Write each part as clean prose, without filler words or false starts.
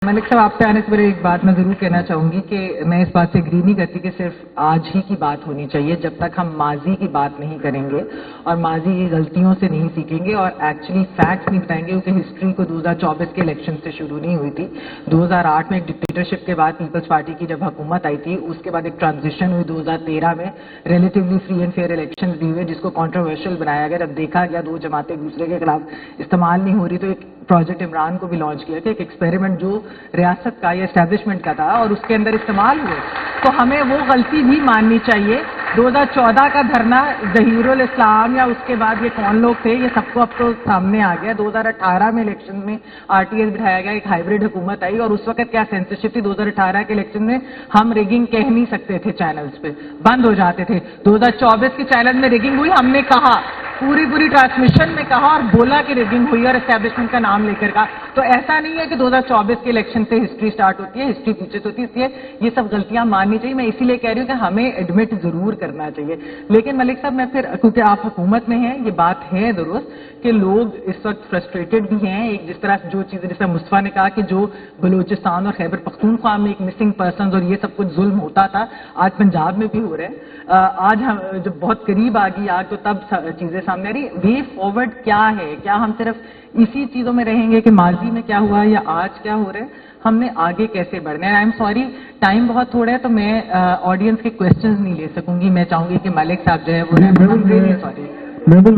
मलिक साहब, आप पे आने से पहले एक बात मैं जरूर कहना चाहूंगी कि मैं इस बात से एग्री नहीं करती कि सिर्फ आज ही की बात होनी चाहिए। जब तक हम माजी की बात नहीं करेंगे और माजी की गलतियों से नहीं सीखेंगे और एक्चुअली फैक्ट्स नहीं बताएंगे, क्योंकि हिस्ट्री को 2024 के इलेक्शन से शुरू नहीं हुई थी। 2008 में एक डिक्टेटरशिप के बाद पीपल्स पार्टी की जब हुकूमत आई थी, उसके बाद एक ट्रांजिशन हुई 2013 में, relatively free and fair election भी हुए जिसको कॉन्ट्रोवर्शियल बनाया गया। जब देखा गया दो जमातें एक दूसरे के खिलाफ इस्तेमाल नहीं हो रही, तो एक प्रोजेक्ट इमरान को भी लॉन्च किया कि एक एक्सपेरिमेंट जो रियासत का या एस्टेब्लिशमेंट का था और उसके अंदर इस्तेमाल हुए, तो हमें वो गलती भी माननी चाहिए। 2014 का धरना जहीरुल इस्लाम या उसके बाद ये कौन लोग थे, ये सबको अब तो सामने आ गया। 2018 में इलेक्शन में आरटीएस बिठाया गया, एक हाइब्रिड हुकूमत आई और उस वक्त क्या सेंसरशिप थी। 2018 के इलेक्शन में हम रिगिंग कह नहीं सकते थे, चैनल्स पे बंद हो जाते थे। 2024 के चैनल में रिगिंग हुई, हमने कहा, पूरी ट्रांसमिशन में कहा और बोला कि रिगिंग हुई और एस्टेब्लिशमेंट का नाम लेकर कहा। तो ऐसा नहीं है कि 2024 के इलेक्शन से हिस्ट्री स्टार्ट होती है, हिस्ट्री पीछे से होती है। इसलिए ये सब गलतियां माननी चाहिए। मैं इसीलिए कह रही हूं कि हमें एडमिट जरूर करना चाहिए। लेकिन मलिक साहब, मैं फिर, क्योंकि आप हुकूमत में हैं, ये बात है दुरुस्त कि लोग इस वक्त फ्रस्ट्रेटेड भी हैं। एक जिस तरह जो चीजें, जैसे मुस्तफा ने कहा कि जो बलूचिस्तान और खैबर पख्तूनख्वा में एक मिसिंग पर्सन और ये सब कुछ जुल्म होता था, आज पंजाब में भी हो रहा है। आज हम जब बहुत करीब आ गई आग, तो तब चीजें सामने आ रही। वे फॉरवर्ड क्या है? क्या हम सिर्फ इसी चीजों में रहेंगे कि माजी में क्या हुआ या आज क्या हो रहा है? हमने आगे कैसे बढ़ना है? आई एम सॉरी, टाइम बहुत थोड़ा है, तो मैं ऑडियंस के क्वेश्चंस नहीं ले सकूंगी। मैं चाहूंगी कि मलिक साहब जो है वो सॉरी महबूब,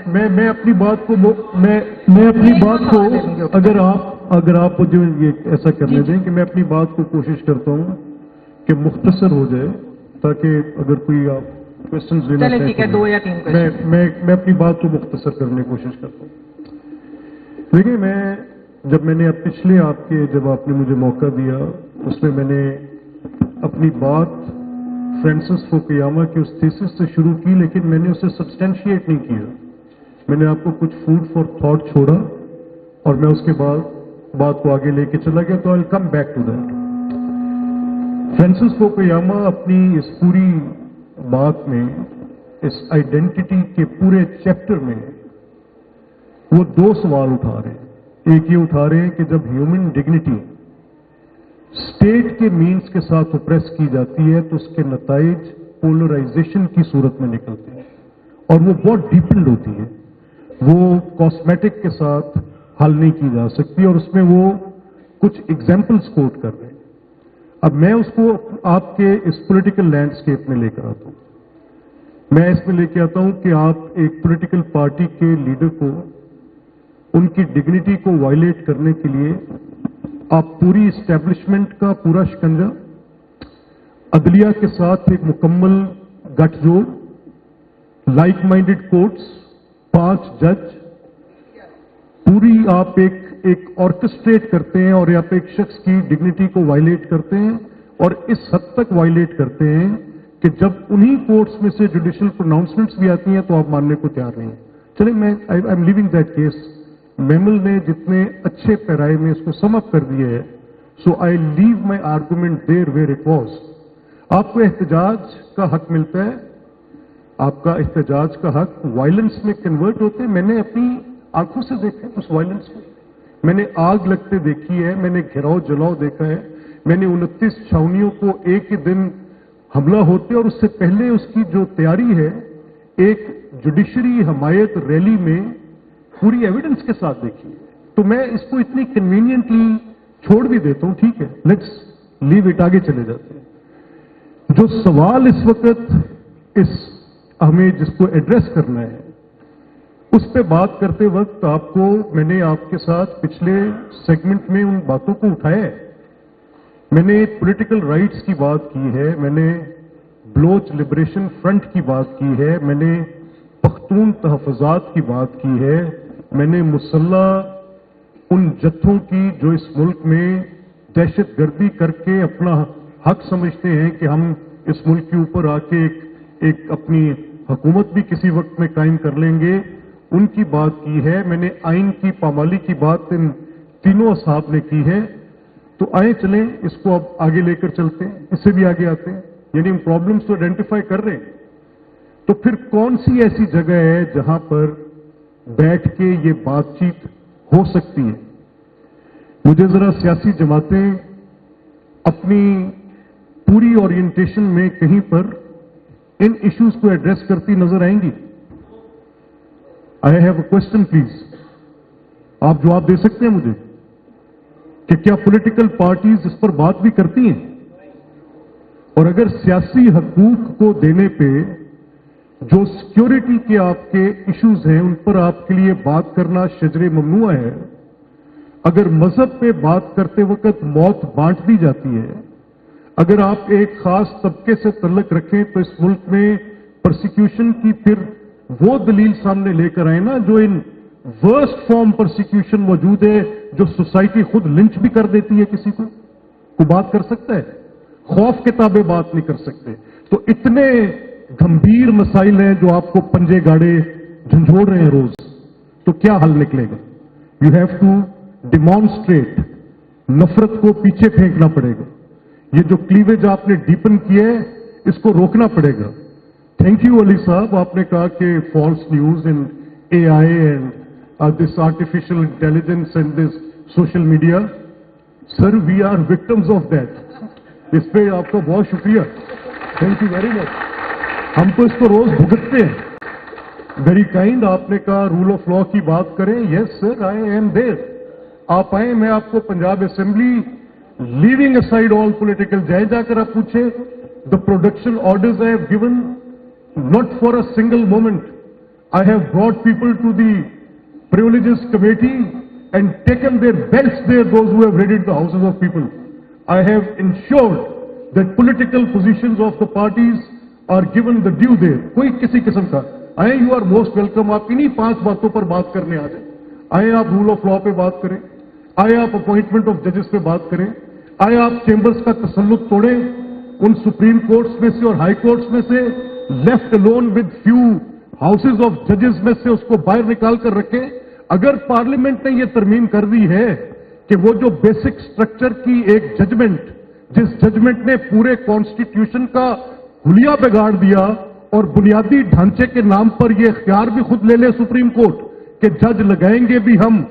मैं अपनी बात को मैं अपनी बात को अगर आप मुझे ये ऐसा करने दें कि मैं अपनी बात को कोशिश करता हूँ कि मुख्तसर हो जाए, ताकि अगर कोई आप क्वेश्चंस लेना चाहें, ठीक है, 2 या 3 क्वेश्चन। मैं अपनी बात को मुख्तसर करने की कोशिश करता हूँ। देखिए, मैंने पिछले जब आपने मुझे मौका दिया, उसमें मैंने अपनी बात फ्रांसिस फुकुयामा की उस थीसिस से शुरू की, लेकिन मैंने उसे सब्सटेंशिएट नहीं किया। मैंने आपको कुछ फूड फॉर थॉट छोड़ा और मैं उसके बाद बात को आगे लेके चला गया। तो I will come back to that. Francis Fukuyama अपनी इस पूरी बात में, इस आइडेंटिटी के पूरे चैप्टर में, वो 2 सवाल उठा रहे हैं। एक ये उठा रहे हैं कि जब ह्यूमन डिग्निटी स्टेट के मीन्स के साथ ओप्रेस की जाती है तो उसके नताइज पोलराइजेशन की सूरत में निकलते हैं और वो बहुत डीपेंड होती है। वो कॉस्मेटिक के साथ हल नहीं की जा सकती और उसमें वो कुछ एग्जाम्पल्स कोट कर रहे हैं। अब मैं उसको आपके इस पॉलिटिकल लैंडस्केप में लेकर आता हूं। मैं इसमें लेकर आता हूं कि आप एक पॉलिटिकल पार्टी के लीडर को उनकी डिग्निटी को वायलेट करने के लिए आप पूरी एस्टेब्लिशमेंट का पूरा शिकंजा, अदलिया के साथ एक मुकम्मल गठजोड़, लाइक माइंडेड कोर्ट्स, 5 जज, पूरी आप एक ऑर्केस्ट्रेट करते हैं और आप एक शख्स की डिग्निटी को वायलेट करते हैं और इस हद तक वायलेट करते हैं कि जब उन्हीं कोर्ट्स में से जुडिशियल प्रोनाउंसमेंट्स भी आती हैं तो आप मानने को तैयार नहीं है। चलिए, I am living that case. Mammal ने जितने अच्छे पैराए में इसको सम अप कर दिए है, so I leave my argument there where it was. आपको एहतजाज का हक मिलता है, आपका एहतजाज का हक वायलेंस में कन्वर्ट होते हैं। मैंने अपनी आंखों से देखा है उस वायलेंस में। मैंने आग लगते देखी है, मैंने घेराव जलाव देखा है, मैंने 29 छावनियों को एक ही दिन हमला होते और उससे पहले उसकी जो तैयारी है, एक जुडिशरी हमायत रैली में पूरी एविडेंस के साथ देखी है। तो मैं इसको इतनी कन्वीनियंटली छोड़ भी देता हूं, ठीक है, लेट्स लीव इट, आगे चले जाते हैं। जो सवाल इस वक्त हमें जिसको एड्रेस करना है, उस पे बात करते वक्त मैंने आपके साथ पिछले सेगमेंट में उन बातों को उठाया है। मैंने पॉलिटिकल राइट्स की बात की है, मैंने बलोच लिबरेशन फ्रंट की बात की है, मैंने पख्तून तहफ़्फ़ुज़ात की बात की है, मैंने मुसल्लह उन जत्थों की जो इस मुल्क में दहशतगर्दी करके अपना हक समझते हैं कि हम इस मुल्क के ऊपर आके एक अपनी हुकूमत भी किसी वक्त में कायम कर लेंगे, उनकी बात की है। मैंने आइन की पामाली की बात इन तीनों असहाब ने की है। तो आए चलें, इसको अब आगे लेकर चलते हैं, इससे भी आगे आते हैं। यानी हम प्रॉब्लम्स तो आइडेंटिफाई कर रहे हैं, तो फिर कौन सी ऐसी जगह है जहां पर बैठ के ये बातचीत हो सकती है? मुझे जरा सियासी जमातें अपनी पूरी ओरिएंटेशन में कहीं पर इन इश्यूज को एड्रेस करती नजर आएंगी? I have a question please, आप जवाब दे सकते हैं मुझे कि क्या पॉलिटिकल पार्टीज इस पर बात भी करती हैं? और अगर सियासी हकूक को देने पे जो सिक्योरिटी के आपके इश्यूज हैं उन पर आपके लिए बात करना शजरे ममनुआ है, अगर मजहब पे बात करते वक्त मौत बांट दी जाती है, अगर आप एक खास तबके से तल्लक रखें तो इस मुल्क में प्रोसिक्यूशन की फिर वो दलील सामने लेकर आए ना जो इन वर्स्ट फॉर्म प्रोसिक्यूशन मौजूद है, जो सोसाइटी खुद लिंच भी कर देती है किसी को बात कर सकता है? खौफ के ताबे बात नहीं कर सकते। तो इतने गंभीर मसाइल हैं जो आपको पंजे गाड़े झंझोड़ रहे हैं रोज, तो क्या हल निकलेगा? यू हैव टू डिमॉन्स्ट्रेट, नफरत को पीछे फेंकना पड़ेगा। ये जो क्लीवेज आपने डीपन किया है इसको रोकना पड़ेगा। थैंक यू अली साहब, आपने कहा कि false news in AI and this artificial intelligence and this social media, sir we are victims of that. इस पे आपका बहुत शुक्रिया, थैंक यू वेरी मच। हम तो इसको रोज भुगतते हैं। वेरी काइंड, आपने कहा रूल ऑफ लॉ की बात करें, yes sir I am there. आप आए, मैं आपको Punjab assembly leaving aside all political, जाए जाकर आप पूछे the production orders I have given not for a single moment. I have brought people to the privileges committee and taken their belts there, those who have raided the houses of people. I have ensured that political positions of the parties are given the due there. कोई किसी किस्म का आए, you are most welcome। आप इन्हीं 5 बातों पर बात करने आ जाए। आए आप रूल ऑफ लॉ पे बात करें, आए आप अपॉइंटमेंट ऑफ जजेस पे बात करें, आए आप चेंबर्स का तसल्लुत तोड़ें, उन सुप्रीम कोर्ट्स में से और हाई कोर्ट्स में से left alone with few houses of जजेस में से उसको बाहर निकाल कर रखे। अगर पार्लियामेंट ने यह तरमीम कर दी है कि वो जो बेसिक स्ट्रक्चर की एक जजमेंट, जिस जजमेंट ने पूरे कॉन्स्टिट्यूशन का हुलिया बिगाड़ दिया और बुनियादी ढांचे के नाम पर यह इख्तियार भी खुद ले ले सुप्रीम कोर्ट कि जज लगाएंगे भी हम,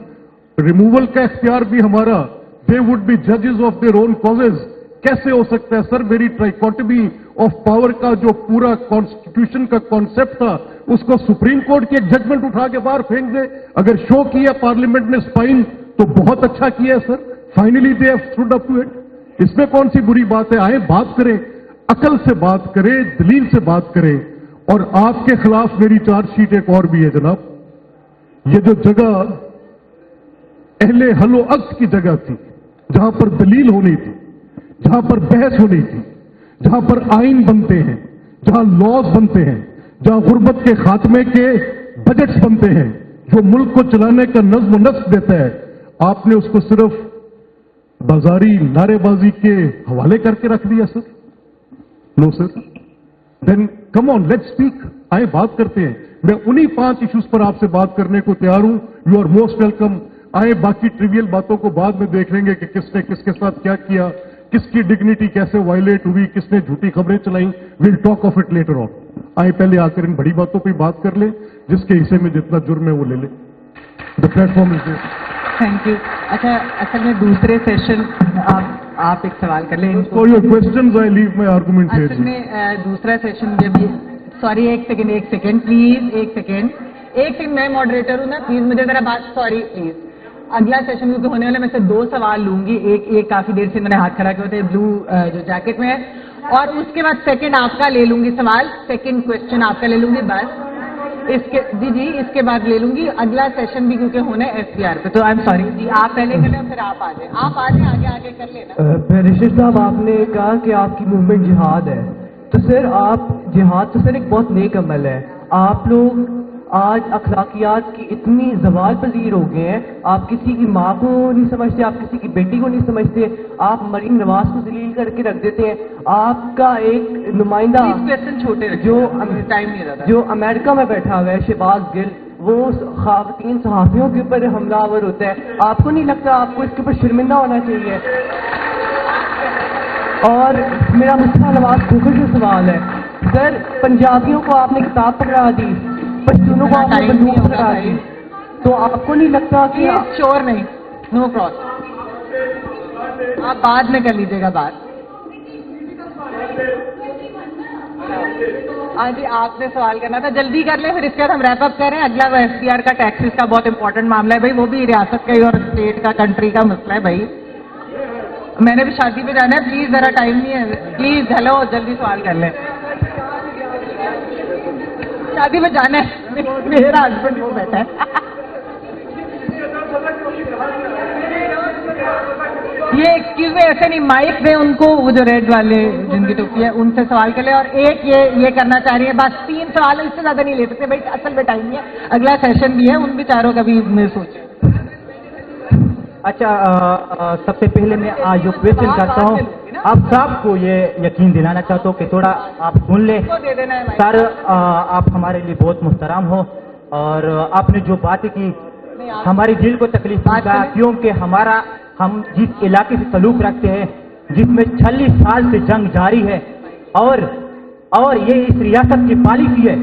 रिमूवल का इख्तियार भी हमारा, दे वुड बी जजेस ऑफ देयर ओन कॉजेज, कैसे हो सकता है सर? मेरी ट्राइकोटमी ऑफ पावर का जो पूरा कॉन्स्टिट्यूशन का कॉन्सेप्ट था उसको सुप्रीम कोर्ट की एक जजमेंट उठा के बाहर फेंक दे। अगर शो किया पार्लियामेंट ने स्पाइन तो बहुत अच्छा किया है sir, finally they have stood up to it. इसमें कौन सी बुरी बात है? आए बात करें, अकल से बात करें, दलील से बात करें। और आपके खिलाफ मेरी चार्जशीट एक और भी है जनाब। ये जो जगह अहले हलो अक्स की जगह थी, जहां पर दलील होनी थी, जहां पर बहस होनी थी, जहां पर आइन बनते हैं, जहां लॉज बनते हैं, जहां गुर्बत के खात्मे के बजट्स बनते हैं, जो मुल्क को चलाने का नज्म नस्क देता है, आपने उसको सिर्फ बाजारी नारेबाजी के हवाले करके रख दिया sir. No sir, then come on let's speak, आए बात करते हैं। मैं उन्हीं 5 इश्यूज पर आपसे बात करने को तैयार हूं। You are most welcome. आए बाकी ट्रिवियल बातों को बाद में देख लेंगे कि किसने किसके साथ क्या किया, किसकी डिग्निटी कैसे वायलेट हुई, किसने झूठी खबरें चलाई। Will talk of it later on. आए पहले आकर इन बड़ी बातों पे बात कर ले, जिसके हिस्से में जितना जुर्म है वो ले ले। The platform is there. Thank you. अच्छा, असल में दूसरे सेशन आप एक सवाल कर लें। For your questions I leave my argument here. असल में दूसरा सेशन जब ये, सॉरी एक सेकेंड प्लीज, एक सेकेंड मैं मॉडरेटर हूँ ना, प्लीज मुझे जरा बात, सॉरी प्लीज। अगला सेशन क्योंकि होने वाला, मैं से 2 सवाल लूंगी। एक काफी देर से मैंने हाथ खड़ा किया होता है, ब्लू जो जैकेट में है, और उसके बाद सेकंड आपका ले लूंगी सवाल, सेकंड क्वेश्चन आपका ले लूंगी बस। इसके जी इसके बाद ले लूंगी। अगला सेशन भी क्योंकि होना है SPR पे, तो आई एम सॉरी जी, आप पहले कर लें फिर आप आ जाए, आगे कर लेना। बैरिस्टर साहब, आपने कहा कि आपकी मूवमेंट जिहाद है, तो सर आप जिहाद तो सर एक बहुत नेक अमल है। आप लोग आज अखलाकियात की इतनी जवाल पजीर हो गए हैं, आप किसी की माँ को नहीं समझते, आप किसी की बेटी को नहीं समझते, आप मरीम नवाज को जलील करके रख देते हैं। आपका एक नुमाइंदा क्वेश्चन छोटे जो टाइम नहीं रहता, जो अमेरिका में बैठा हुआ है, शहबाज गिल, वो खातन सहाफियों के ऊपर हमलावर होता है। आपको नहीं लगता आपको इसके ऊपर शर्मिंदा होना चाहिए? और मेरा मुस्तफा नवाज खोखर से सवाल है, सर पंजाबियों को आपने किताब पकड़ा दी, पश्तूनों को आपने बंदूक पकड़ा दी, तो आपको नहीं लगता कि श्योर नहीं, नो क्रॉस, آپ بعد میں کر لیجیے گا بات. ہاں جی آپ نے سوال کرنا تھا, جلدی کر لیں پھر اس کے بعد ہم ریپ اپ کریں. اگلا SCR کا ٹیکسز کا بہت امپورٹنٹ معاملہ ہے بھائی, وہ بھی ریاست کا ہی اور اسٹیٹ کا کنٹری کا مسئلہ ہے بھائی. میں نے بھی شادی پہ جانا ہے, پلیز ذرا ٹائم نہیں ہے پلیز. ہیلو جلدی سوال کر لیں. شادی پہ جانا ہے, میرا ہسبینڈ وہ بیٹھا ہے. یہ ایکسکیوز میں ایسے نہیں, مائک دیں ان کو, وہ جو ریڈ والے جن کی ٹوپی ہے ان سے سوال کر لیں. اور ایک یہ کرنا چاہ رہی ہے بس 3 سوال ہے, اس سے زیادہ نہیں لے سکتے بھائی, اصل میں ٹائم نہیں ہے. اگلا سیشن بھی ہے, ان بیچاروں کا بھی میں سوچیں. اچھا سب سے پہلے میں جو کوشچن کرتا ہوں آپ صاحب کو یہ یقین دلانا چاہتا ہوں کہ تھوڑا آپ سن لیں. سر آپ ہمارے لیے بہت محترم ہو اور آپ نے جو بات کی ہماری دل کو تکلیف پہنچا, کیونکہ ہم جس علاقے سے تعلق رکھتے ہیں جس میں 46 سال سے جنگ جاری ہے اور یہ اس ریاست کی پالیسی ہے